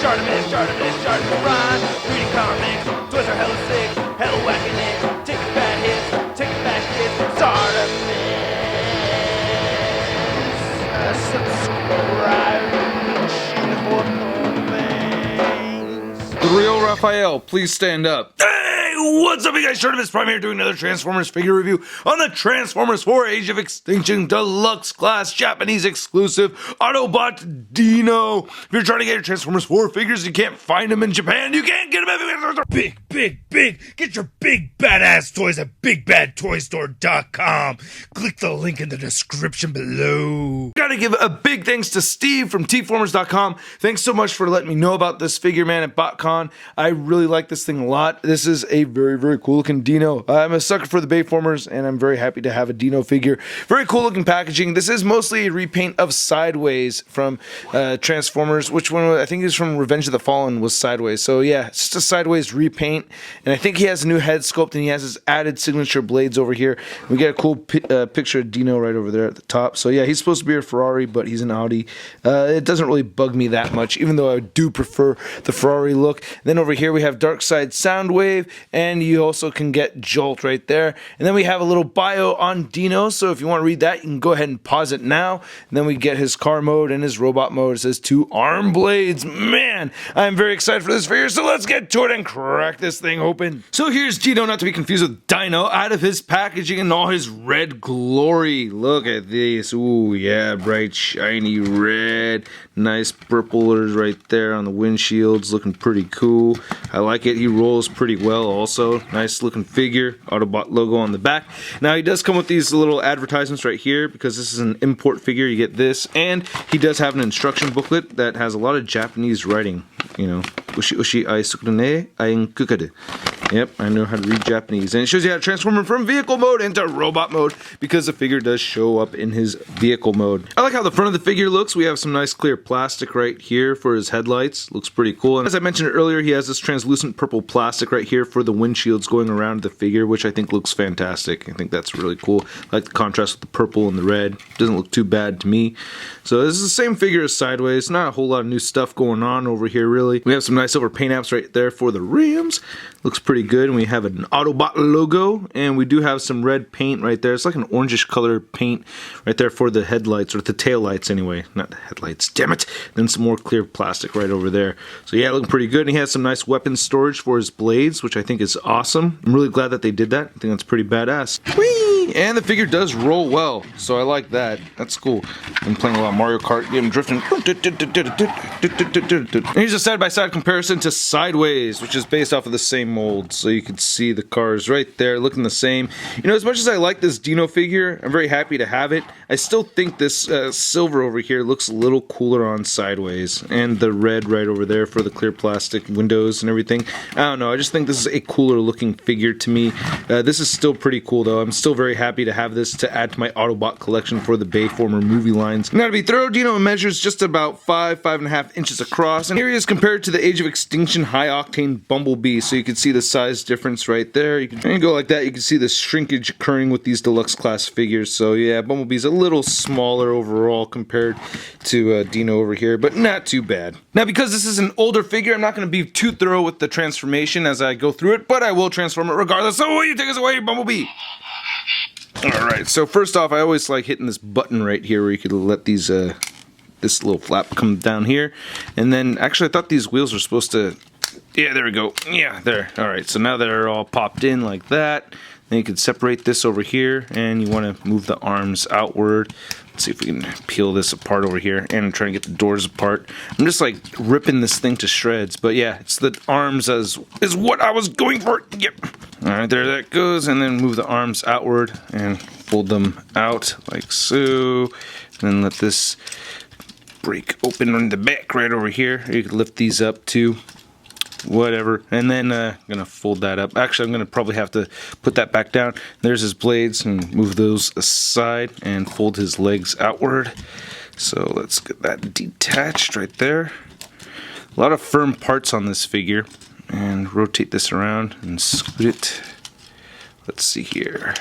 Shardman, Ron, reading comics, toys are hella sick, hella whacking it, taking bad hits, taking back hits, Shardman, subscribe, The real Raphael, please stand up. Hey, what's up, you guys? Shartimus Prime here doing another Transformers figure review on the Transformers 4 Age of Extinction Deluxe Class Japanese exclusive Autobot Dino. If you're trying to get your Transformers 4 figures, you can't find them in Japan, you can't get them everywhere. Big. Get your big badass toys at BigBadToyStore.com. Click the link in the description below. Gotta give a big thanks to Steve from Tformers.com. Thanks so much for letting me know about this figure, man, at BotCon. I really like this thing a lot. This is a very, very cool looking Dino. I'm a sucker for the Bayformers, and I'm very happy to have a Dino figure. Very cool looking packaging. This is mostly a repaint of Sideways from Transformers. Which one? I think is from Revenge of the Fallen was Sideways. So yeah, it's just a Sideways repaint. And I think he has a new head sculpt, and he has his added signature blades over here. We get a cool picture of Dino right over there at the top. So yeah, he's supposed to be a Ferrari, but he's an Audi. It doesn't really bug me that much, even though I do prefer the Ferrari look. Then over here we have Darkside Soundwave, and you also can get Jolt right there. And then we have a little bio on Dino, so if you want to read that, you can go ahead and pause it now. And then we get his car mode and his robot mode. It says 2 arm blades. Man, I'm very excited for this figure, so let's get to it and crack this thing open. So here's Dino, not to be confused with Dino, out of his packaging in all his red glory. Look at this. Ooh, yeah, bright, shiny red. Nice purplers right there on the windshields, looking pretty cool. I like it. He rolls pretty well also. Nice looking figure. Autobot logo on the back. Now he does come with these little advertisements right here because this is an import figure. You get this, and he does have an instruction booklet that has a lot of Japanese writing. You know, ushi ushi ai sukune ai kukade. Yep, I know how to read Japanese. And it shows you how to transform him from vehicle mode into robot mode because the figure does show up in his vehicle mode. I like how the front of the figure looks. We have some nice clear plastic right here for his headlights. Looks pretty cool. And as I mentioned earlier, he has this translucent purple plastic right here for the windshields going around the figure, which I think looks fantastic. I think that's really cool. I like the contrast with the purple and the red. Doesn't look too bad to me. So this is the same figure as Sideways. Not a whole lot of new stuff going on over here, really. We have some nice silver paint apps right there for the rims. Looks pretty good. And we have an Autobot logo, and we do have some red paint right there. It's like an orangish color paint right there for the headlights, or the tail lights anyway. Not the headlights, damn it. Then some more clear plastic right over there. So yeah, looking pretty good. And he has some nice weapon storage for his blades, which I think is awesome. I'm really glad that they did that. I think that's pretty badass. Whee! And the figure does roll well, so I like that. That's cool. I'm playing a lot of Mario Kart, getting drifting. And here's a side-by-side comparison to Sideways, which is based off of the same mold. So you can see the cars right there looking the same. You know, as much as I like this Dino figure, I'm very happy to have it. I still think this silver over here looks a little cooler on Sideways. And the red right over there for the clear plastic windows and everything. I don't know, I just think this is a cooler looking figure to me. This is still pretty cool though. I'm still very happy to have this to add to my Autobot collection for the Bayformer movie lines. Now to be thorough, Dino measures just about 5.5 inches across. And here he is compared to the Age of Extinction high octane Bumblebee. So you can see the size difference right there. You can go like that. You can see the shrinkage occurring with these deluxe class figures. So yeah, Bumblebee's a little smaller overall compared to Dino over here, but not too bad. Now because this is an older figure, I'm not going to be too thorough with the transformation as I go through it, but I will transform it regardless. So will you take us away, Bumblebee? Alright, so first off, I always like hitting this button right here where you could let these this little flap come down here. And then, actually I thought these wheels were supposed to... Yeah, there we go. Yeah, there. Alright, so now they're all popped in like that. Then you can separate this over here, and you want to move the arms outward. Let's see if we can peel this apart over here, and I'm trying to get the doors apart. I'm just like ripping this thing to shreds, but yeah, it's the arms is what I was going for. Yep. Alright, there that goes, and then move the arms outward and fold them out like so. And then let this break open on the back right over here. You can lift these up too. Whatever, and then I'm gonna fold that up. Actually, I'm gonna probably have to put that back down. There's his blades, and move those aside and fold his legs outward. So let's get that detached right there. A lot of firm parts on this figure, and rotate this around and scoot it. Let's see here.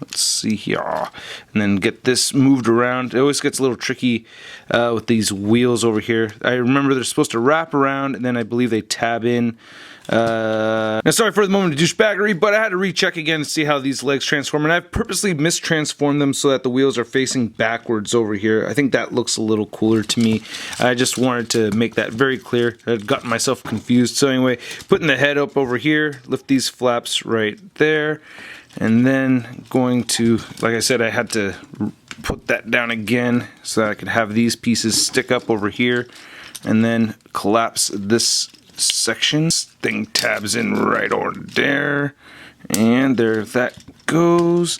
Let's see here. And then get this moved around. It always gets a little tricky with these wheels over here. I remember they're supposed to wrap around, and then I believe they tab in. Now sorry for the moment of douchebaggery, but I had to recheck again to see how these legs transform, and I've purposely mistransformed them so that the wheels are facing backwards over here. I think that looks a little cooler to me. I just wanted to make that very clear. I'd gotten myself confused. So anyway, putting the head up over here, lift these flaps right there, and then going to, like I said, I had to put that down again so that I could have these pieces stick up over here, and then collapse this section. Thing tabs in right over there, and there that goes.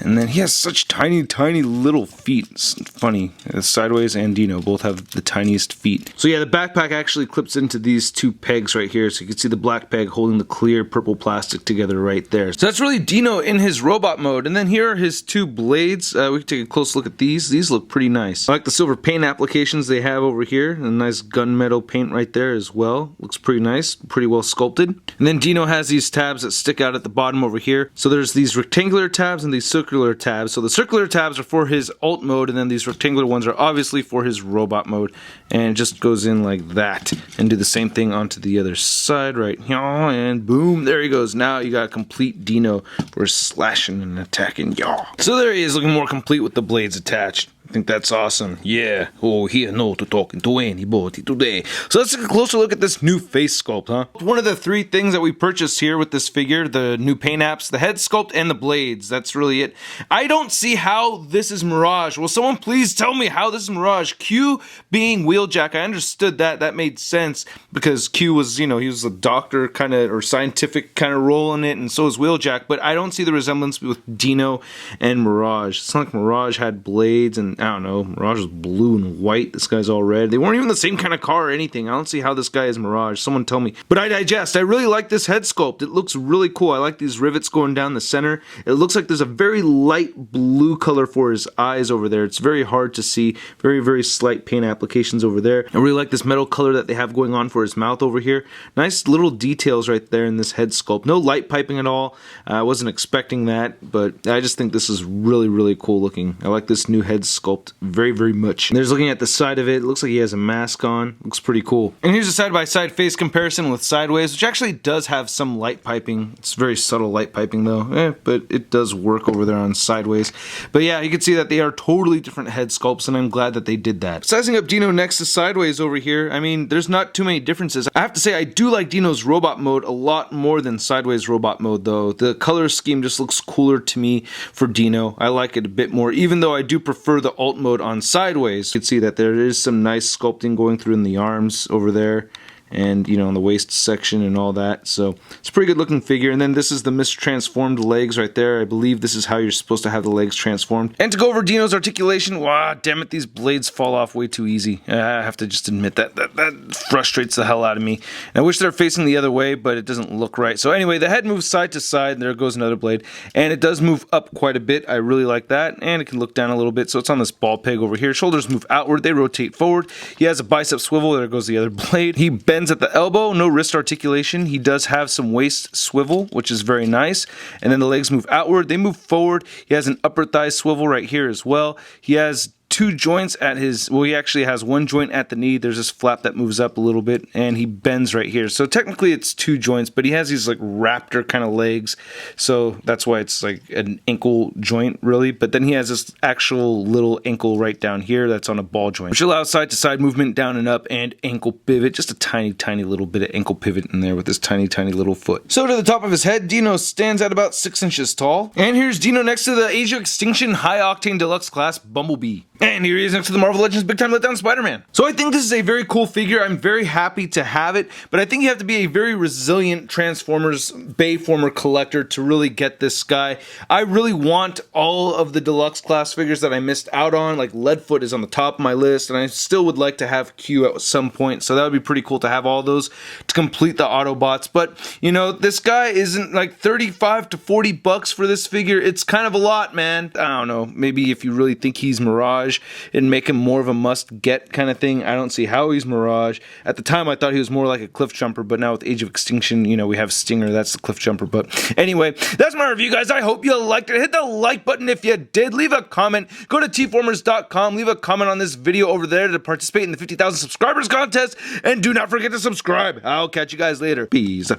And then he has such tiny little feet. It's funny. Sideways and Dino both have the tiniest feet. So yeah, the backpack actually clips into these two pegs right here, so you can see the black peg holding the clear purple plastic together right there. So that's really Dino in his robot mode. And then here are his two blades. We can take a close look at these. These look pretty nice. I like the silver paint applications they have over here. A nice gunmetal paint right there as well. Looks pretty nice, pretty well sculpted. And then Dino has these tabs that stick out at the bottom over here. So there's these rectangular tabs and these circular tabs. So the circular tabs are for his alt mode, and then these rectangular ones are obviously for his robot mode. And it just goes in like that. And do the same thing onto the other side right here, and boom, there he goes. Now you got a complete Dino for slashing and attacking y'all. So there he is, looking more complete with the blades attached. I think that's awesome. Yeah. Oh, here no to talking to anybody today. So let's take a closer look at this new face sculpt, huh? One of the three things that we purchased here with this figure, the new paint apps, the head sculpt, and the blades. That's really it. I don't see how this is Mirage. Will someone please tell me how this is Mirage? Q being Wheeljack, I understood that. That made sense because Q was, you know, he was a doctor kind of, or scientific kind of role in it, and so is Wheeljack, but I don't see the resemblance with Dino and Mirage. It's not like Mirage had blades and I don't know, Mirage was blue and white, this guy's all red. They weren't even the same kind of car or anything. I don't see how this guy is Mirage. Someone tell me. But I digest. I really like this head sculpt. It looks really cool. I like these rivets going down the center. It looks like there's a very light blue color for his eyes over there. It's very hard to see. Very slight paint applications over there. I really like this metal color that they have going on for his mouth over here. Nice little details right there in this head sculpt. No light piping at all. I wasn't expecting that, but I just think this is really cool looking. I like this new head sculpt very much. And there's looking at the side of it. It looks like he has a mask on. Looks pretty cool. And here's a side-by-side face comparison with Sideways, which actually does have some light piping. It's very subtle light piping though, but it does work over there on Sideways. But yeah, you can see that they are totally different head sculpts, and I'm glad that they did that. Sizing up Dino next to Sideways over here, I mean, there's not too many differences. I have to say, I do like Dino's robot mode a lot more than Sideways robot mode though. The color scheme just looks cooler to me for Dino. I like it a bit more, even though I do prefer the alt mode on Sideways. You can see that there is some nice sculpting going through in the arms over there, and you know, in the waist section and all that. So it's a pretty good looking figure. And then this is the mistransformed legs right there. I believe this is how you're supposed to have the legs transformed. And to go over Dino's articulation, wow, damn it, these blades fall off way too easy. I have to just admit that frustrates the hell out of me. And I wish they're facing the other way, but it doesn't look right. So anyway, the head moves side to side, and there goes another blade, and it does move up quite a bit. I really like that. And it can look down a little bit, so it's on this ball peg over here. Shoulders move outward, they rotate forward. He has a bicep swivel, there goes the other blade. He bends at the elbow, no wrist articulation. He does have some waist swivel, which is very nice. And then the legs move outward, they move forward. He has an upper thigh swivel right here as well. He has two joints at his, well, he actually has one joint at the knee. There's this flap that moves up a little bit, and he bends right here. So technically it's two joints, but he has these like raptor kind of legs, so that's why it's like an ankle joint really. But then he has this actual little ankle right down here that's on a ball joint, which allows side to side movement, down and up, and ankle pivot. Just a tiny little bit of ankle pivot in there with this tiny little foot. So to the top of his head, Dino stands at about 6 inches tall. And here's Dino next to the Age of Extinction High Octane Deluxe Class Bumblebee. And here he is next to the Marvel Legends Big Time Letdown Spider-Man. So I think this is a very cool figure. I'm very happy to have it, but I think you have to be a very resilient Transformers Bayformer collector to really get this guy. I really want all of the Deluxe class figures that I missed out on, like Leadfoot is on the top of my list, and I still would like to have Q at some point, so that would be pretty cool to have all those to complete the Autobots. But, you know, this guy isn't like 35 to 40 bucks for this figure. It's kind of a lot, man. I don't know, maybe if you really think he's Mirage, Mirage and make him more of a must-get kind of thing. I don't see how he's Mirage. At the time, I thought he was more like a cliff jumper, but now with Age of Extinction, you know, we have Stinger. That's the cliff jumper. But anyway, that's my review, guys. I hope you liked it. Hit the like button if you did. Leave a comment. Go to tformers.com. Leave a comment on this video over there to participate in the 50,000 subscribers contest. And do not forget to subscribe. I'll catch you guys later. Peace.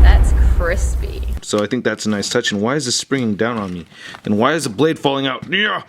That's crispy. So I think that's a nice touch. And why is this springing down on me? Then why is the blade falling out? Yeah.